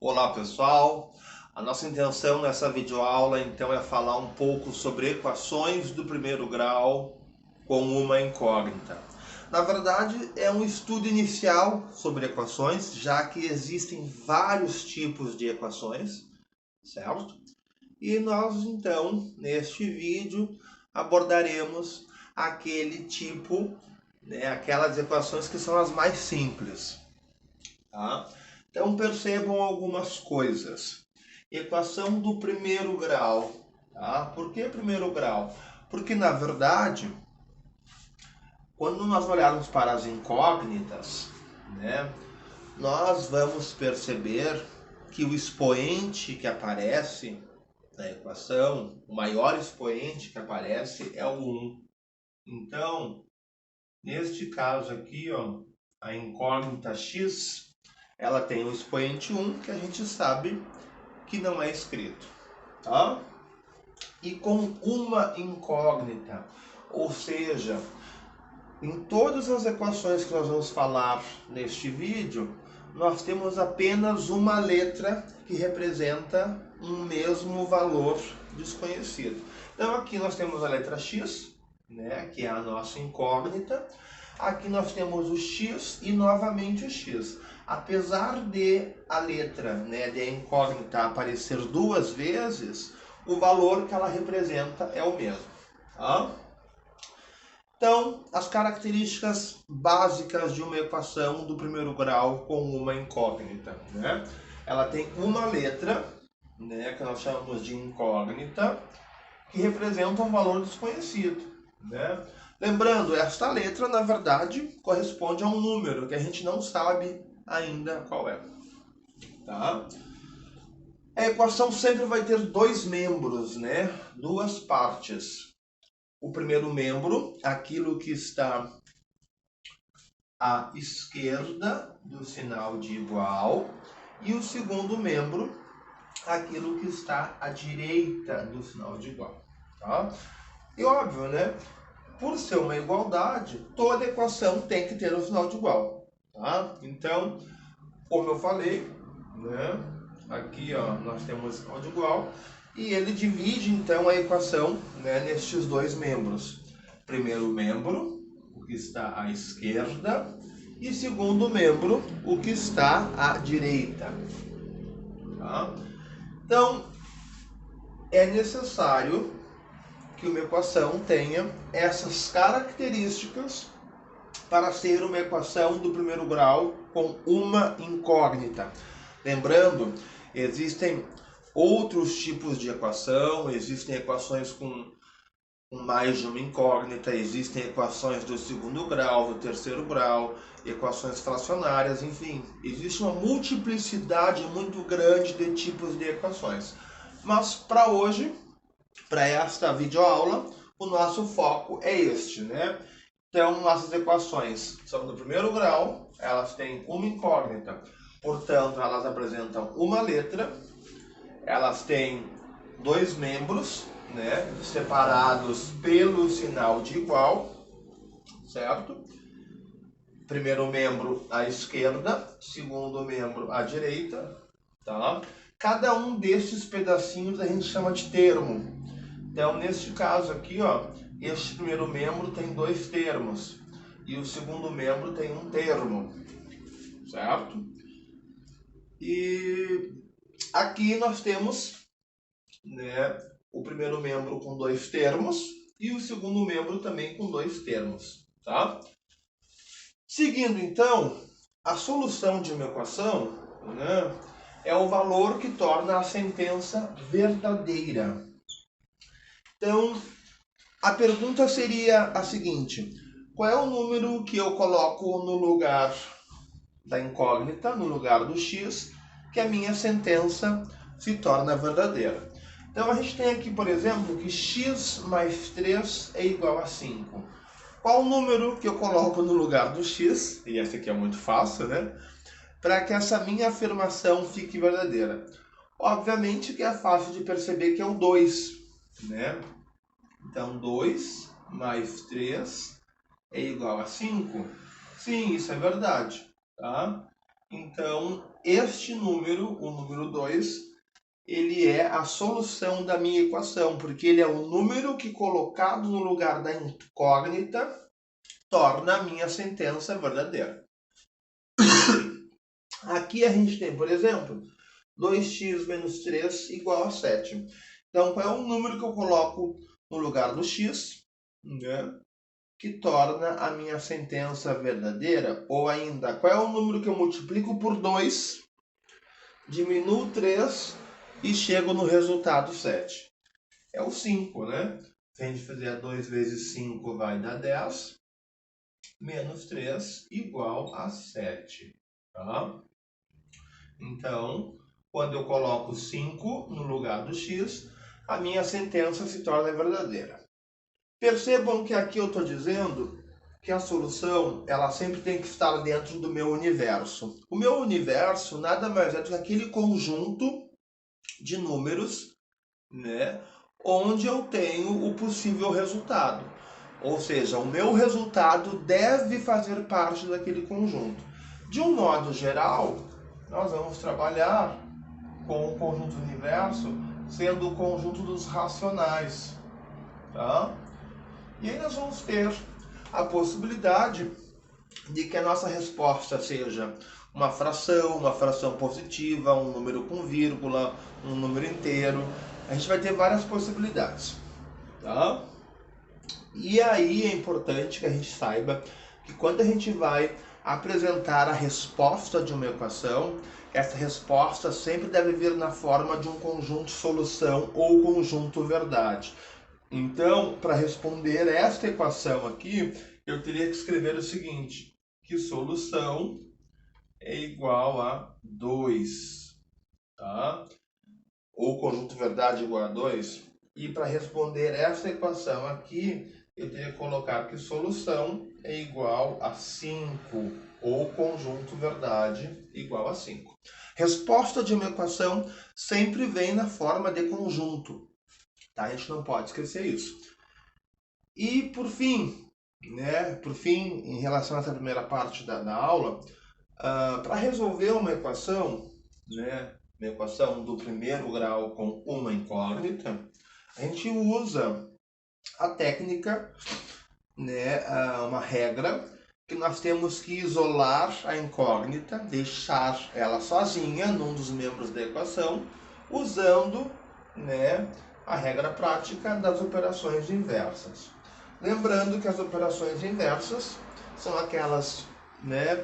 Olá pessoal, a nossa intenção nessa videoaula então é falar um pouco sobre equações do primeiro grau com uma incógnita. Na verdade é um estudo inicial sobre equações, já que existem vários tipos de equações, certo? E nós então, neste vídeo, abordaremos aquele tipo, aquelas equações que são as mais simples. Tá? Então percebam algumas coisas. Equação do primeiro grau. Tá? Por que primeiro grau? Porque na verdade, quando nós olharmos para as incógnitas, né, nós vamos perceber que o expoente que aparece na equação, o maior expoente que aparece é o 1. Então, neste caso aqui, ó, a incógnita x, ela tem o expoente 1, que a gente sabe que não é escrito, tá? E com uma incógnita, ou seja, em todas as equações que nós vamos falar neste vídeo, nós temos apenas uma letra que representa um mesmo valor desconhecido. Então aqui nós temos a letra x, né, que é a nossa incógnita. Aqui nós temos o x e novamente o x. Apesar de a letra, né, de a incógnita aparecer duas vezes, o valor que ela representa é o mesmo. Tá? Então, as características básicas de uma equação do primeiro grau com uma incógnita, né? Ela tem uma letra, né, que nós chamamos de incógnita, que representa um valor desconhecido, né? Lembrando, esta letra, na verdade, corresponde a um número que a gente não sabe ainda qual é, tá? A equação sempre vai ter dois membros, né? Duas partes. O primeiro membro, aquilo que está à esquerda do sinal de igual, e o segundo membro, aquilo que está à direita do sinal de igual, tá? E óbvio, né? Por ser uma igualdade, toda equação tem que ter um sinal de igual, tá? Então, como eu falei, né? Aqui, ó, nós temos o sinal de igual e ele divide então a equação, né, nestes dois membros. Primeiro membro, o que está à esquerda, e segundo membro, o que está à direita. Tá? Então, é necessário que uma equação tenha essas características para ser uma equação do primeiro grau com uma incógnita. Lembrando, existem outros tipos de equação, existem equações com mais de uma incógnita, existem equações do segundo grau, do terceiro grau, equações fracionárias, enfim, existe uma multiplicidade muito grande de tipos de equações. Mas para hoje, para esta videoaula, o nosso foco é este, né? Então, nossas equações são do primeiro grau, elas têm uma incógnita, portanto, elas apresentam uma letra, elas têm dois membros, né, separados pelo sinal de igual, certo? Primeiro membro à esquerda, segundo membro à direita, tá? Cada um desses pedacinhos a gente chama de termo. Então, neste caso aqui, ó, este primeiro membro tem dois termos e o segundo membro tem um termo, certo? E aqui nós temos, né, o primeiro membro com dois termos e o segundo membro também com dois termos, tá? Seguindo então, a solução de uma equação, né, é o valor que torna a sentença verdadeira. Então, a pergunta seria a seguinte: qual é o número que eu coloco no lugar da incógnita, no lugar do x, que a minha sentença se torna verdadeira? Então a gente tem aqui, por exemplo, que x mais 3 é igual a 5. Qual o número que eu coloco no lugar do x, e essa aqui é muito fácil, né? Para que essa minha afirmação fique verdadeira. Obviamente que é fácil de perceber que é o 2, né? Então 2 mais 3 é igual a 5. Sim, isso é verdade, tá? Então este número, o número 2, ele é a solução da minha equação, porque ele é o número que, colocado no lugar da incógnita, torna a minha sentença verdadeira. Aqui a gente tem, por exemplo, 2x menos 3 igual a 7. Então, qual é o número que eu coloco no lugar do x, né, que torna a minha sentença verdadeira? Ou ainda, qual é o número que eu multiplico por 2, diminuo 3 e chego no resultado 7? É o 5, né? Se a gente fizer 2 vezes 5 vai dar 10, menos 3 igual a 7. Tá? Então, quando eu coloco 5 no lugar do x, a minha sentença se torna verdadeira. Percebam que aqui eu estou dizendo que a solução ela sempre tem que estar dentro do meu universo. O meu universo nada mais é do que aquele conjunto de números, né, onde eu tenho o possível resultado. Ou seja, o meu resultado deve fazer parte daquele conjunto. De um modo geral, nós vamos trabalhar com o conjunto universo sendo o conjunto dos racionais. Tá? E aí nós vamos ter a possibilidade de que a nossa resposta seja uma fração positiva, um número com vírgula, um número inteiro. A gente vai ter várias possibilidades. Tá? E aí é importante que a gente saiba que quando a gente vai apresentar a resposta de uma equação, essa resposta sempre deve vir na forma de um conjunto solução ou conjunto verdade. Então, para responder esta equação aqui, eu teria que escrever o seguinte, que solução é igual a 2, tá? Ou conjunto verdade igual a 2. E para responder essa equação aqui, eu teria que colocar que solução é igual a 5, ou conjunto verdade igual a 5. Resposta de uma equação sempre vem na forma de conjunto. Tá? A gente não pode esquecer isso. E por fim, em relação a essa primeira parte da aula, para resolver uma equação, né, uma equação do primeiro grau com uma incógnita, a gente usa a técnica, né, uma regra, que nós temos que isolar a incógnita, deixar ela sozinha num dos membros da equação, usando, né, a regra prática das operações inversas. Lembrando que as operações inversas são aquelas, né,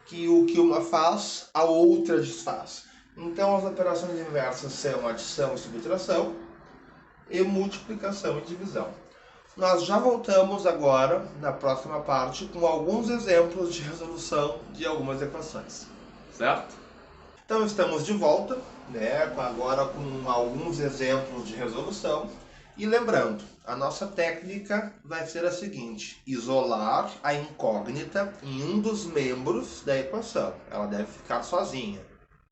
que o que uma faz, a outra desfaz. Então, as operações inversas são adição e subtração, e multiplicação e divisão. Nós já voltamos agora, na próxima parte, com alguns exemplos de resolução de algumas equações, certo? Então, estamos de volta, né, agora com alguns exemplos de resolução. E lembrando, a nossa técnica vai ser a seguinte: isolar a incógnita em um dos membros da equação. Ela deve ficar sozinha,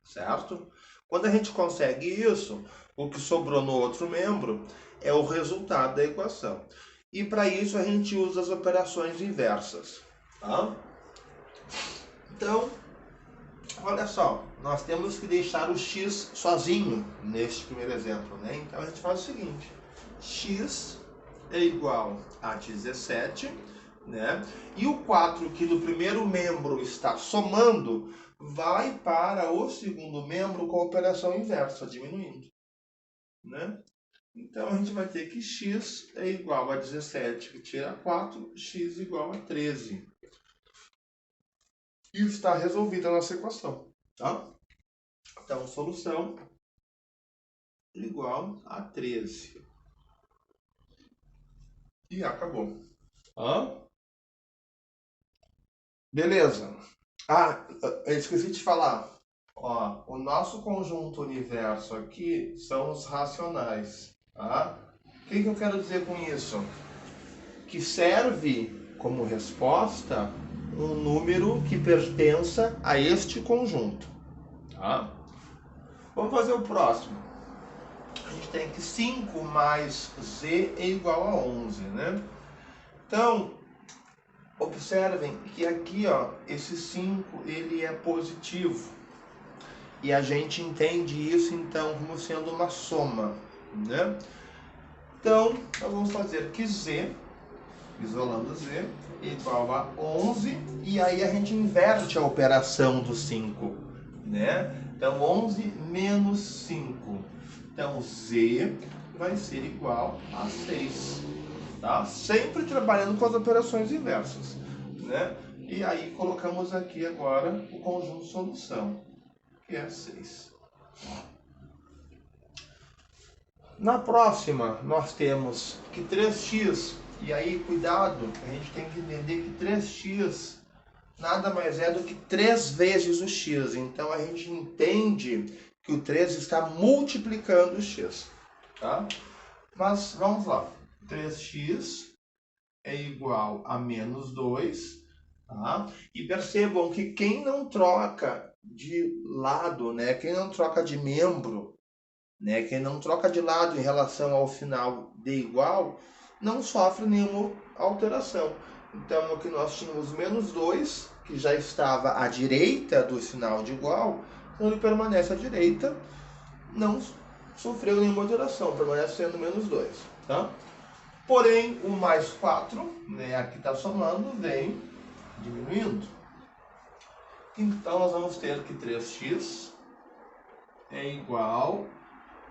certo? Quando a gente consegue isso, o que sobrou no outro membro é o resultado da equação. E para isso a gente usa as operações inversas. Tá? Então, olha só, nós temos que deixar o x sozinho neste primeiro exemplo, né? Então a gente faz o seguinte: x é igual a 17, né? E o 4 que no primeiro membro está somando vai para o segundo membro com a operação inversa, diminuindo, né? Então a gente vai ter que x é igual a 17, que tira 4, x igual a 13. E está resolvida a nossa equação, tá? Então, solução igual a 13. E acabou. Beleza. Eu esqueci de falar. Ó, o nosso conjunto universo aqui são os racionais. Tá? O que eu quero dizer com isso? Que serve como resposta um número que pertença a este conjunto. Tá? Vamos fazer o próximo. A gente tem que 5 mais z é igual a 11, né? Então, observem que aqui, ó, esse 5 ele é positivo. E a gente entende isso, então, como sendo uma soma, né? Então, nós vamos fazer que Z, isolando Z, igual a 11, e aí a gente inverte a operação do 5, né? Então, 11 menos 5. Então, Z vai ser igual a 6, tá? Sempre trabalhando com as operações inversas, né? E aí colocamos aqui agora o conjunto solução, que é 6. Na próxima, nós temos que 3x, e aí cuidado, a gente tem que entender que 3x nada mais é do que 3 vezes o x. Então a gente entende que o 3 está multiplicando o x, tá? Mas vamos lá, 3x é igual a menos 2, tá? E percebam que quem não troca de lado, né? Quem não troca de membro, né? Quem não troca de lado em relação ao final de igual, não sofre nenhuma alteração. Então aqui nós tínhamos menos 2, que já estava à direita do sinal de igual, então ele permanece à direita, não sofreu nenhuma alteração, permanece sendo menos 2, tá? Porém, o mais 4, né, aqui está somando, vem diminuindo. Então nós vamos ter que 3x é igual,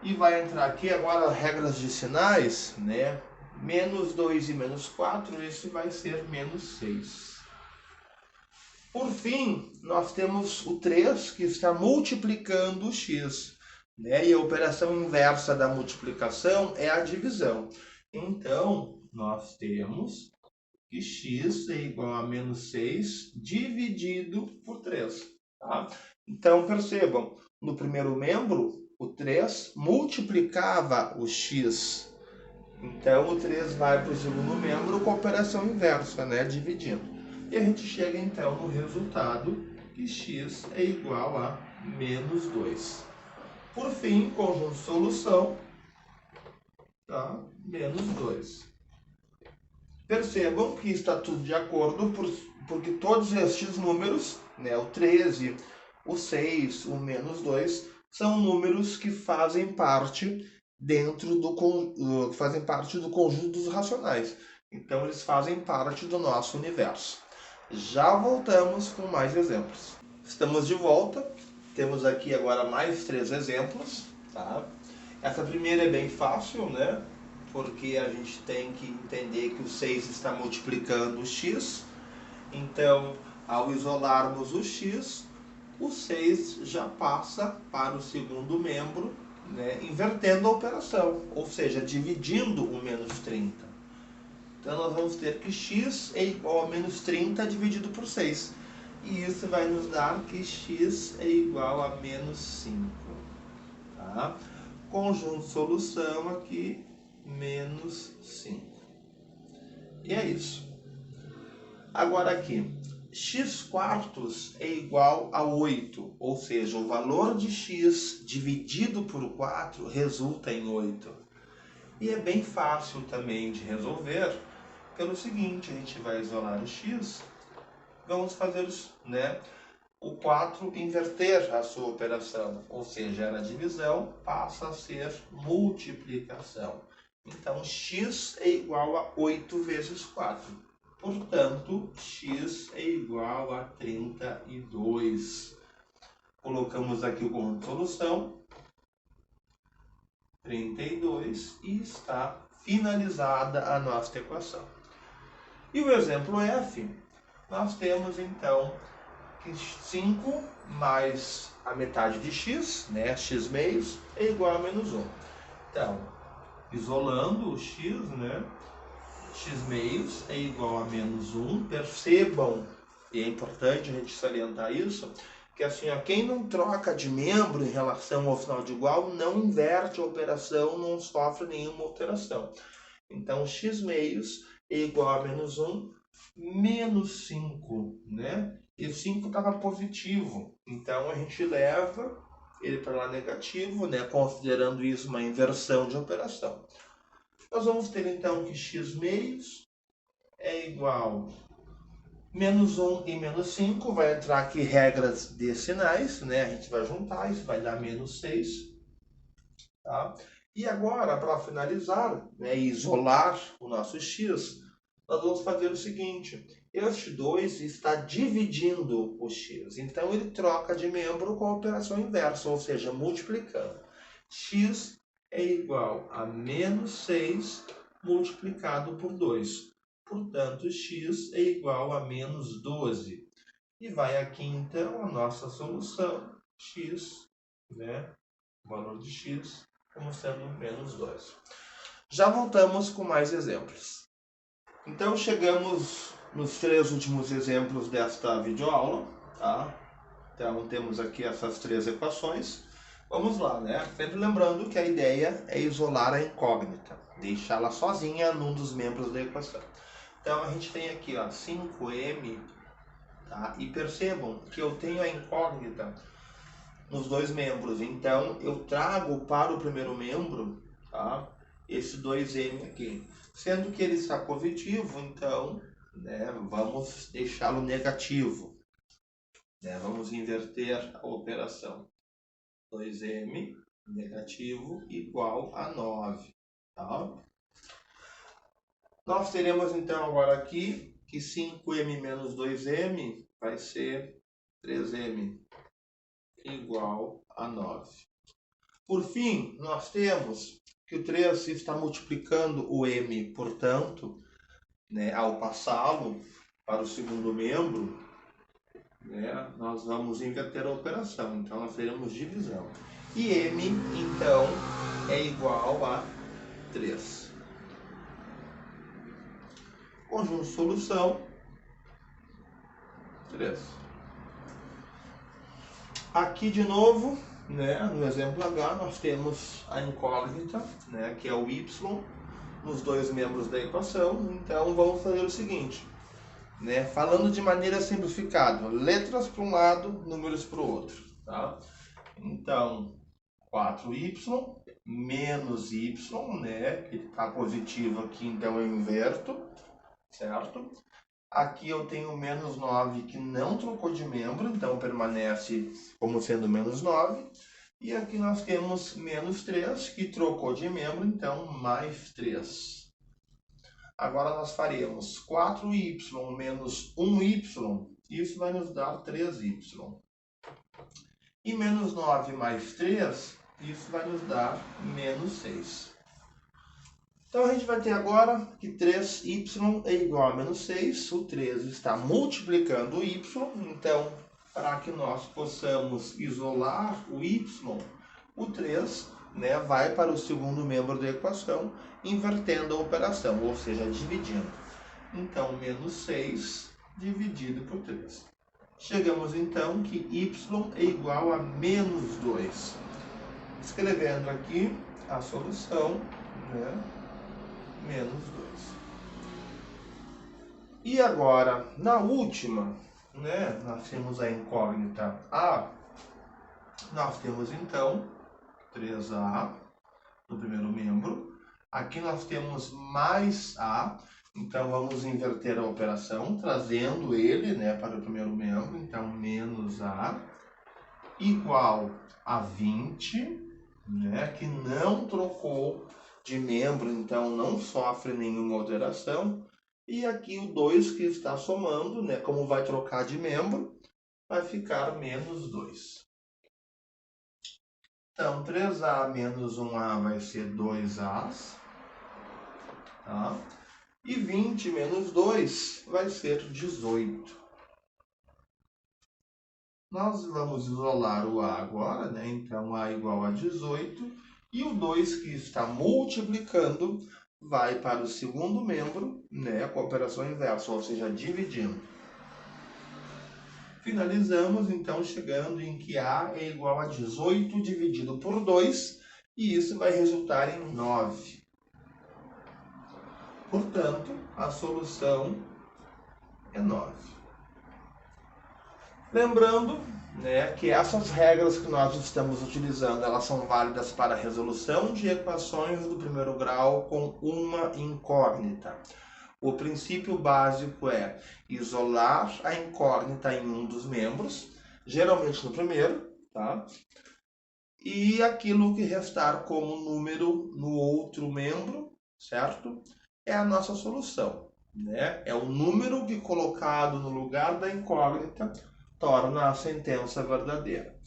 e vai entrar aqui agora regras de sinais, né? Menos 2 e menos 4, esse vai ser menos 6. Por fim, nós temos o 3 que está multiplicando o x, né? E a operação inversa da multiplicação é a divisão. Então, nós temos que x é igual a menos 6 dividido por 3. Tá? Então, percebam, no primeiro membro, o 3 multiplicava o x. Então, o 3 vai para o segundo membro com a operação inversa, né? Dividindo. E a gente chega, então, no resultado que x é igual a menos 2. Por fim, conjunto de solução, tá? Menos 2. Percebam que está tudo de acordo, porque todos estes números, né, o 13, o 6, o menos 2, são números que fazem parte do conjunto dos racionais. Então, eles fazem parte do nosso universo. Já voltamos com mais exemplos. Estamos de volta. Temos aqui agora mais 3 exemplos. Tá? Essa primeira é bem fácil, né? Porque a gente tem que entender que o 6 está multiplicando o x. Então, ao isolarmos o x, o 6 já passa para o segundo membro, né, invertendo a operação, ou seja, dividindo o menos 30. Então, nós vamos ter que x é igual a menos 30 dividido por 6. E isso vai nos dar que x é igual a menos 5. Tá? Conjunto solução aqui, menos 5. E é isso. Agora aqui, x quartos é igual a 8, ou seja, o valor de x dividido por 4 resulta em 8. E é bem fácil também de resolver, pelo seguinte, a gente vai isolar o x, vamos fazer o 4 inverter a sua operação, ou seja, era divisão, passa a ser multiplicação. Então, x é igual a 8 vezes 4. Portanto, x é igual a 32. Colocamos aqui o conjunto de solução, 32, e está finalizada a nossa equação. E o exemplo F, nós temos então que 5 mais a metade de x, né, x meios, é igual a menos 1. Então, isolando o x, né, x meios é igual a menos 1. Percebam, e é importante a gente salientar isso, que assim, ó, quem não troca de membro em relação ao sinal de igual, não inverte a operação, não sofre nenhuma alteração. Então, x meios é igual a menos 1, menos 5, né? E 5 estava positivo, então a gente leva ele para lá negativo, né? Considerando isso uma inversão de operação. Nós vamos ter então que x meios é igual Menos 1 e menos 5, vai entrar aqui regras decinais, né? A gente vai juntar, isso vai dar menos 6. Tá? E agora, para finalizar, né, isolar o nosso x, nós vamos fazer o seguinte. Este 2 está dividindo o x, então ele troca de membro com a operação inversa, ou seja, multiplicando. X é igual a menos 6 multiplicado por 2. Portanto, x é igual a menos 12. E vai aqui, então, a nossa solução, x, né, o valor de x, como sendo menos 2. Já voltamos com mais exemplos. Então, chegamos nos 3 últimos exemplos desta videoaula, tá? Então, temos aqui essas 3 equações. Vamos lá, né? Sempre lembrando que a ideia é isolar a incógnita, deixá-la sozinha num dos membros da equação. Então, a gente tem aqui, ó, 5m, tá? E percebam que eu tenho a incógnita nos dois membros. Então, eu trago para o primeiro membro, tá, esse 2m aqui. Sendo que ele está positivo, então, né, vamos deixá-lo negativo. Né, vamos inverter a operação. 2m negativo igual a 9. Tá? Nós teremos, então, agora aqui que 5m menos 2m vai ser 3m igual a 9. Por fim, nós temos que o 3 está multiplicando o m, portanto, né, ao passá-lo para o segundo membro, né, nós vamos inverter a operação, então nós teremos divisão. E m, então, é igual a 3. Conjunto solução, 3. Aqui de novo, né, no exemplo H, nós temos a incógnita, né, que é o y, nos dois membros da equação. Então vamos fazer o seguinte, né, falando de maneira simplificada, letras para um lado, números para o outro. Tá? Então, 4y menos y, né, que está positivo aqui, então eu inverto, certo? Aqui eu tenho menos 9 que não trocou de membro, então permanece como sendo menos 9. E aqui nós temos menos 3 que trocou de membro, então mais 3. Agora nós faremos 4y menos 1y, isso vai nos dar 3y. E menos 9 mais 3, isso vai nos dar menos 6. Então a gente vai ter agora que 3y é igual a menos 6, o 3 está multiplicando o y, então para que nós possamos isolar o y, o 3, né, vai para o segundo membro da equação, invertendo a operação, ou seja, dividindo. Então, menos 6 dividido por 3. Chegamos então que y é igual a menos 2. Escrevendo aqui a solução, né, menos 2. E agora, na última, né, nós temos a incógnita A. Nós temos então 3A no primeiro membro. Aqui nós temos mais A. Então vamos inverter a operação, trazendo ele, né, para o primeiro membro. Então menos A igual a 20, né, que não trocou de membro, então não sofre nenhuma alteração. E aqui o 2 que está somando, né, como vai trocar de membro, vai ficar menos 2. Então, 3A menos 1A vai ser 2As. Tá? E 20 menos 2 vai ser 18. Nós vamos isolar o A agora, né? Então, A igual a 18. E o 2 que está multiplicando vai para o segundo membro, né, com a operação inversa, ou seja, dividindo. Finalizamos, então, chegando em que A é igual a 18 dividido por 2, e isso vai resultar em 9. Portanto, a solução é 9. Lembrando, né, que essas regras que nós estamos utilizando, elas são válidas para a resolução de equações do primeiro grau com uma incógnita. O princípio básico é isolar a incógnita em um dos membros, geralmente no primeiro, tá? E aquilo que restar como número no outro membro, certo? É a nossa solução, né? É o número que colocado no lugar da incógnita torna a sentença verdadeira.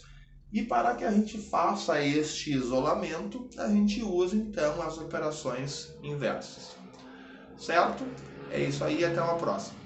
E para que a gente faça este isolamento, a gente usa então as operações inversas. Certo? É isso aí, até uma próxima.